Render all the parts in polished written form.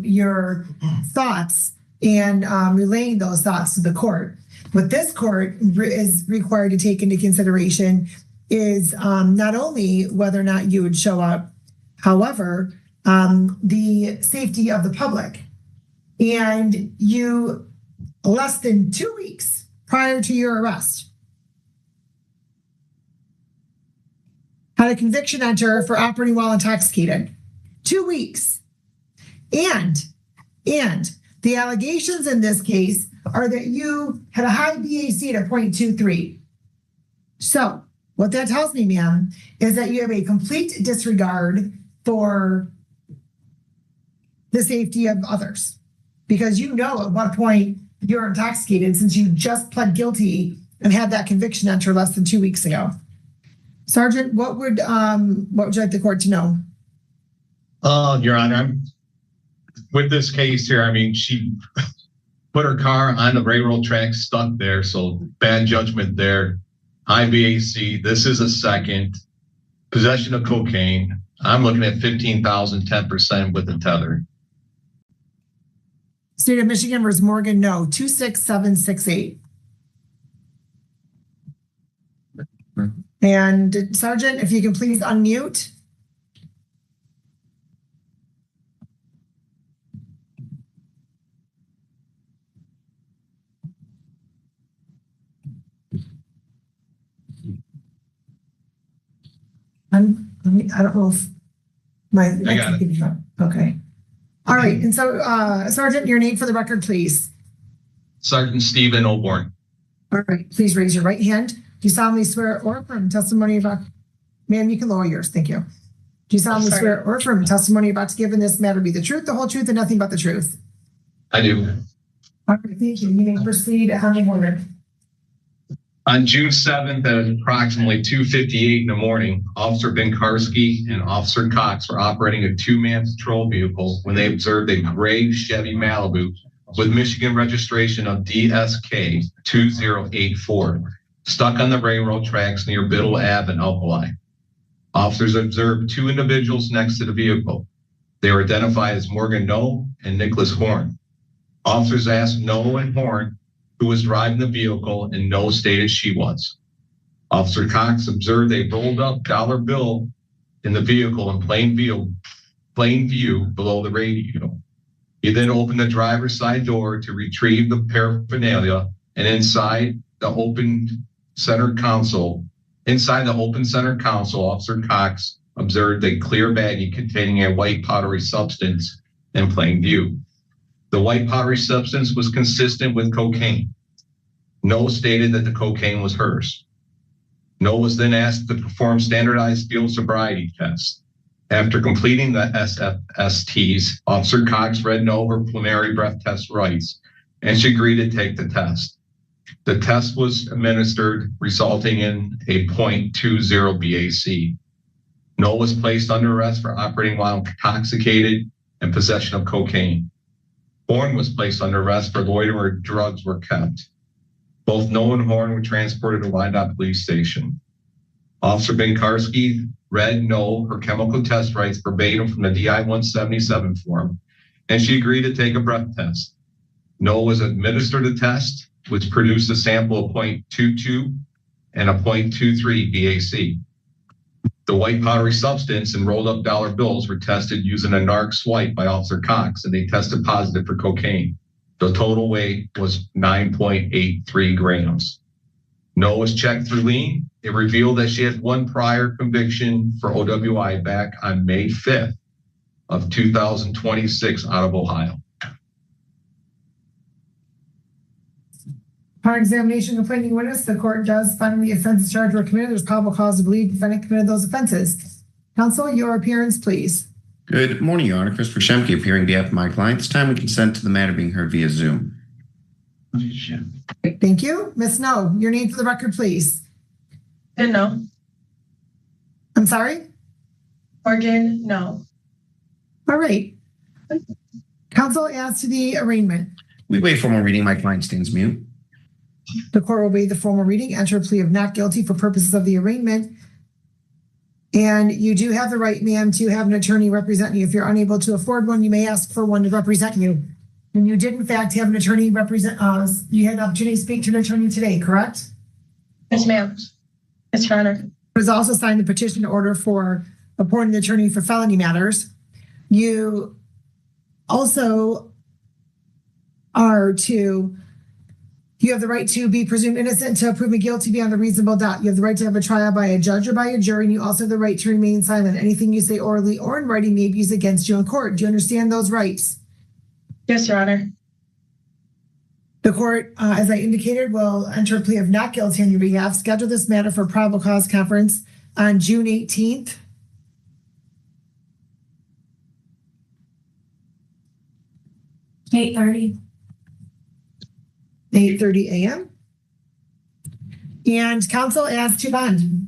your thoughts and relaying those thoughts to the court. What this court is required to take into consideration is not only whether or not you would show up, however, the safety of the public. And you, less than 2 weeks prior to your arrest, had a conviction enter for operating while intoxicated. 2 weeks. And the allegations in this case are that you had a high BAC at 0.23. So what that tells me, ma'am, is that you have a complete disregard for the safety of others, because you know at what point you're intoxicated since you just pled guilty and had that conviction enter less than 2 weeks ago. Sergeant, what would you like the court to know? Your Honor, with this case here, I mean, she put her car on the railroad track, stuck there, so bad judgment there. High BAC, this is a second. Possession of cocaine, I'm looking at 15,000, 10% with the tether. State of Michigan versus Morgan, no, 26768. And Sergeant, if you can please unmute. I don't know if I got it. Okay. All right. And so, Sergeant, your name for the record, please. Sergeant Stephen O'Born. All right. Please raise your right hand. Do you solemnly swear or affirm testimony about, ma'am, you can lower yours. Thank you. Do you solemnly swear or affirm testimony about to give in this matter be the truth, the whole truth, and nothing but the truth? I do. All right. Thank you. You may proceed on the order. On June 7th at approximately 2:58 in the morning, Officer Binkarski and Officer Cox were operating a two-man patrol vehicle when they observed a gray Chevy Malibu with Michigan registration of DSK 2084 stuck on the railroad tracks near Biddle Ave and Alkali. Officers observed two individuals next to the vehicle. They were identified as Morgan Noe and Nicholas Horn. Officers asked Noe and Horn who was driving the vehicle, and Noe stated she was. Officer Cox observed a rolled up dollar bill in the vehicle in plain view below the radio. He then opened the driver's side door to retrieve the paraphernalia, and inside the open center console, Officer Cox observed a clear baggie containing a white powdery substance in plain view. The white powdery substance was consistent with cocaine. Noe stated that the cocaine was hers. Noe was then asked to perform standardized field sobriety tests. After completing the SFSTs, Officer Cox read Noe her preliminary breath test rights, and she agreed to take the test. The test was administered, resulting in a 0.20 BAC. Noe was placed under arrest for operating while intoxicated and possession of cocaine. Horn was placed under arrest for loitering where drugs were kept. Both Noe and Horn were transported to Wyandotte Police Station. Officer Binkarski read Noe her chemical test rights verbatim from the DI-177 form, and she agreed to take a breath test. Noe was administered a test, which produced a sample of 0.22 and a 0.23 BAC. The white powdery substance and rolled up dollar bills were tested using a narc swipe by Officer Cox, and they tested positive for cocaine. The total weight was 9.83 grams. Noe was checked through lean. It revealed that she had one prior conviction for OWI back on May 5th of 2026 out of Ohio. Upon examination of complaining witness, the court does find the offenses charged were committed. There's probable cause to believe the defendant committed those offenses. Counsel, your appearance, please. Good morning, Your Honor. Christopher Schemke appearing on behalf of my client. This time we consent to the matter being heard via Zoom. Thank you. Ms. Noe, your name for the record, please. No. I'm sorry? Morgan, no. All right. Counsel, as to the arraignment. We waive formal reading. My client stands mute. The court will waive the formal reading, enter a plea of not guilty for purposes of the arraignment. And you do have the right, ma'am, to have an attorney represent you. If you're unable to afford one, you may ask for one to represent you. And you did, in fact, have an attorney represent us. You had an opportunity to speak to an attorney today, correct? Yes, ma'am. Yes, Your Honor. It was also signed the petition order for appointing an attorney for felony matters. You also you have the right to be presumed innocent until proven guilty beyond a reasonable doubt. You have the right to have a trial by a judge or by a jury, and you also have the right to remain silent. Anything you say orally or in writing may be used against you in court. Do you understand those rights? Yes, Your Honor. The court, as I indicated, will enter a plea of not guilty on your behalf. Schedule this matter for probable cause conference on June 18th. (8:30). 8:30 a.m. And counsel asked to bond.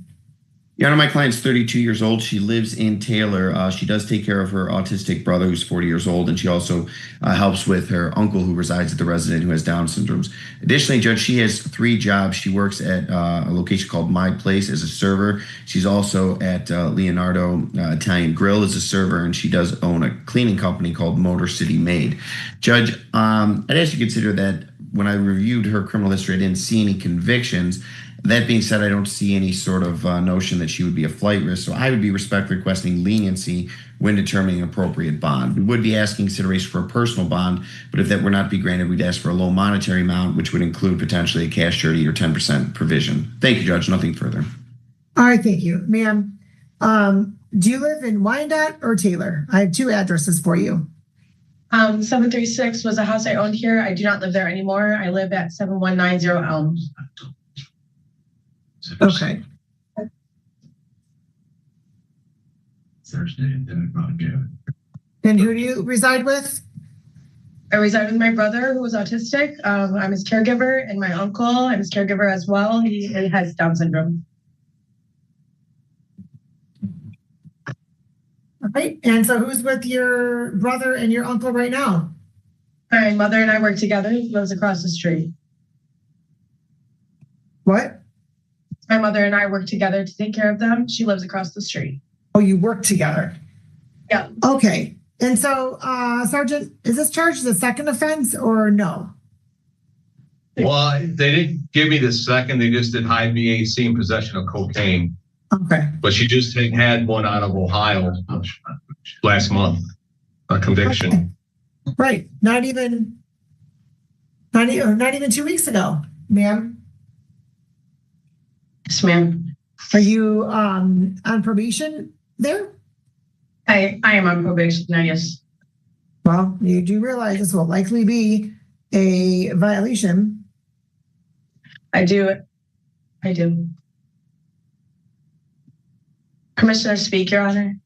Your Honor, my client's 32 years old. She lives in Taylor. She does take care of her autistic brother who's 40 years old, and she also helps with her uncle who resides at the residence who has Down syndrome. Additionally, Judge, she has 3 jobs. She works at a location called My Place as a server. She's also at Leonardo Italian Grill as a server, and she does own a cleaning company called Motor City Maid. Judge, I'd ask you to consider that when I reviewed her criminal history, I didn't see any convictions. That being said, I don't see any sort of notion that she would be a flight risk. So I would be respectfully requesting leniency when determining an appropriate bond. We would be asking consideration for a personal bond, but if that were not to be granted, we'd ask for a low monetary amount, which would include potentially a cash surety or 10% provision. Thank you, Judge. Nothing further. All right, thank you. Ma'am, do you live in Wyandotte or Taylor? I have 2 addresses for you. 736 was a house I owned here. I do not live there anymore. I live at 7190 Elm. Okay. Thursday, and then And who do you reside with? I reside with my brother who is autistic. I'm his caregiver, and my uncle. I'm his caregiver as well. He has Down syndrome. All right. And so who's with your brother and your uncle right now? My mother and I work together. He lives across the street. What? My mother and I work together to take care of them. She lives across the street. Oh, you work together? Yeah. Okay. And so, Sergeant, is this charged as a second offense or no? Well, they didn't give me the second. They just did high VAC in possession of cocaine. Okay. But she just had one out of Ohio last month, a conviction. Okay. Right. Not even 2 weeks ago, ma'am. Yes, ma'am. Are you on probation there? I am on probation now, yes. Well, you do realize this will likely be a violation. I do. Commissioner, speak, Your Honor.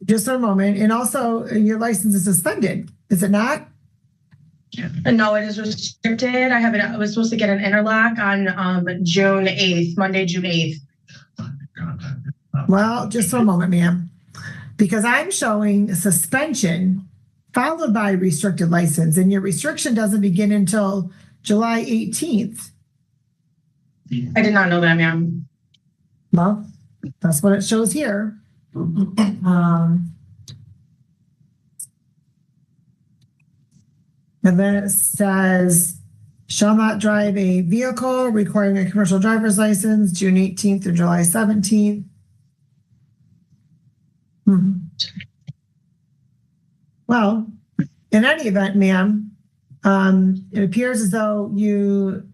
Just a moment. And also, your license is suspended, is it not? No, it is restricted. I was supposed to get an interlock on June 8th, Monday, June 8th. Well, just for a moment, ma'am, because I'm showing suspension followed by restricted license, and your restriction doesn't begin until July 18th. I did not know that, ma'am. Well, that's what it shows here. And then it says, shall not drive a vehicle requiring a commercial driver's license, June 18th through July 17th. Well, in any event, ma'am, it appears as though you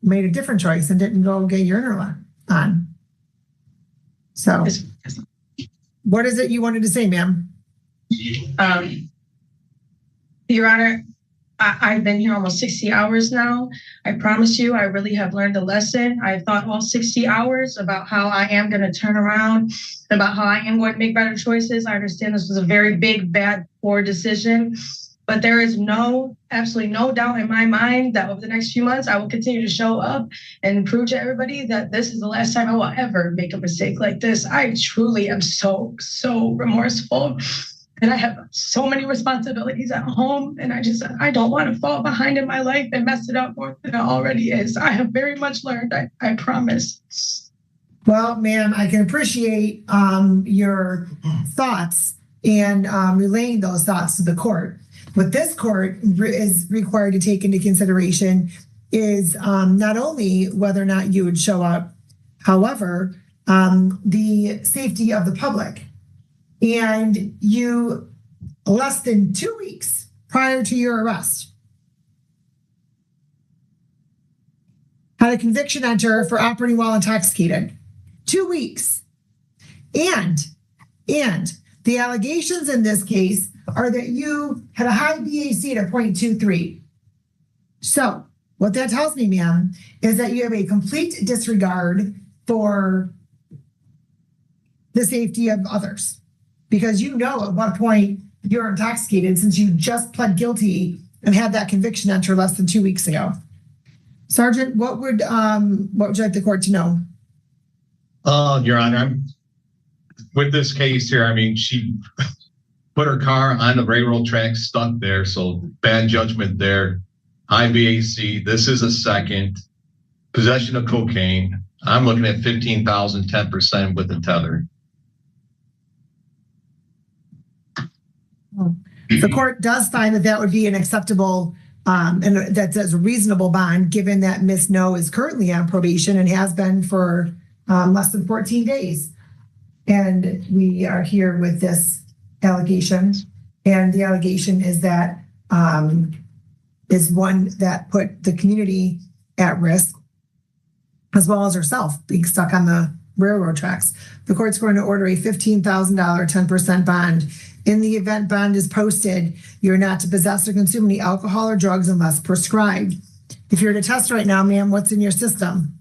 made a different choice and didn't go get your interlock on. So, what is it you wanted to say, ma'am? Your Honor, I've been here almost 60 hours now. I promise you, I really have learned a lesson. I've thought all 60 hours about how I am going to turn around, about how I am going to make better choices. I understand this was a very big, bad, poor decision, but there is absolutely no doubt in my mind that over the next few months, I will continue to show up and prove to everybody that this is the last time I will ever make a mistake like this. I truly am so remorseful. And I have so many responsibilities at home, and I don't want to fall behind in my life and mess it up more than it already is. I have very much learned, I promise. Well, ma'am, I can appreciate your thoughts and relaying those thoughts to the court. What this court is required to take into consideration is not only whether or not you would show up, however, the safety of the public. And you, less than 2 weeks prior to your arrest, had a conviction enter for operating while intoxicated. 2 weeks. And the allegations in this case are that you had a high BAC at 0.23. So what that tells me, ma'am, is that you have a complete disregard for the safety of others, because you know at what point you're intoxicated since you just pled guilty and had that conviction enter less than 2 weeks ago. Sergeant, what would you like the court to know? Your Honor, with this case here, I mean, she put her car on the railroad track, stuck there, so bad judgment there. High BAC, this is a second. Possession of cocaine, I'm looking at 15,000, 10% with the tether. The court does find that that would be an acceptable and that's a reasonable bond, given that Ms. No is currently on probation and has been for less than 14 days. And we are here with this allegation. And the allegation is that is one that put the community at risk, as well as herself being stuck on the railroad tracks. The court's going to order a $15,000 10% bond. In the event bond is posted, you're not to possess or consume any alcohol or drugs unless prescribed. If you're to test right now, ma'am, what's in your system?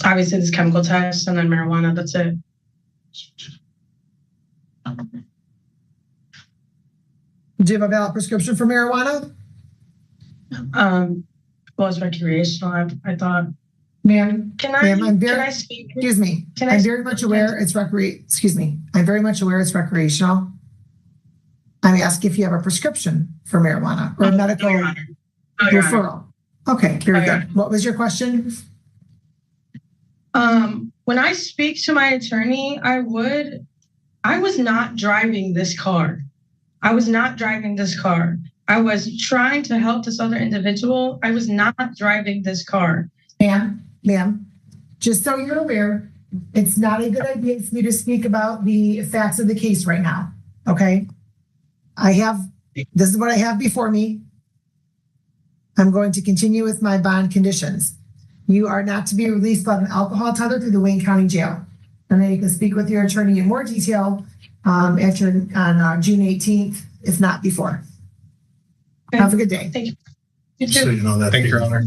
Obviously, this chemical test and then marijuana. That's it. Do you have a valid prescription for marijuana? Well, it's recreational. I thought. Ma'am, Can I speak? Excuse me. I'm very much aware it's recreational. I'm asking if you have a prescription for marijuana or a medical referral. Okay, very good. What was your question? When I speak to my attorney, I was not driving this car. I was trying to help this other individual. I was not driving this car. Ma'am, just so you're aware, it's not a good idea for me to speak about the facts of the case right now. Okay? This is what I have before me. I'm going to continue with my bond conditions. You are not to be released without an alcohol tether through the Wayne County Jail. And then you can speak with your attorney in more detail on June 18th, if not before. Have a good day. Thank you. You too. So you know that. Thank you, Your Honor.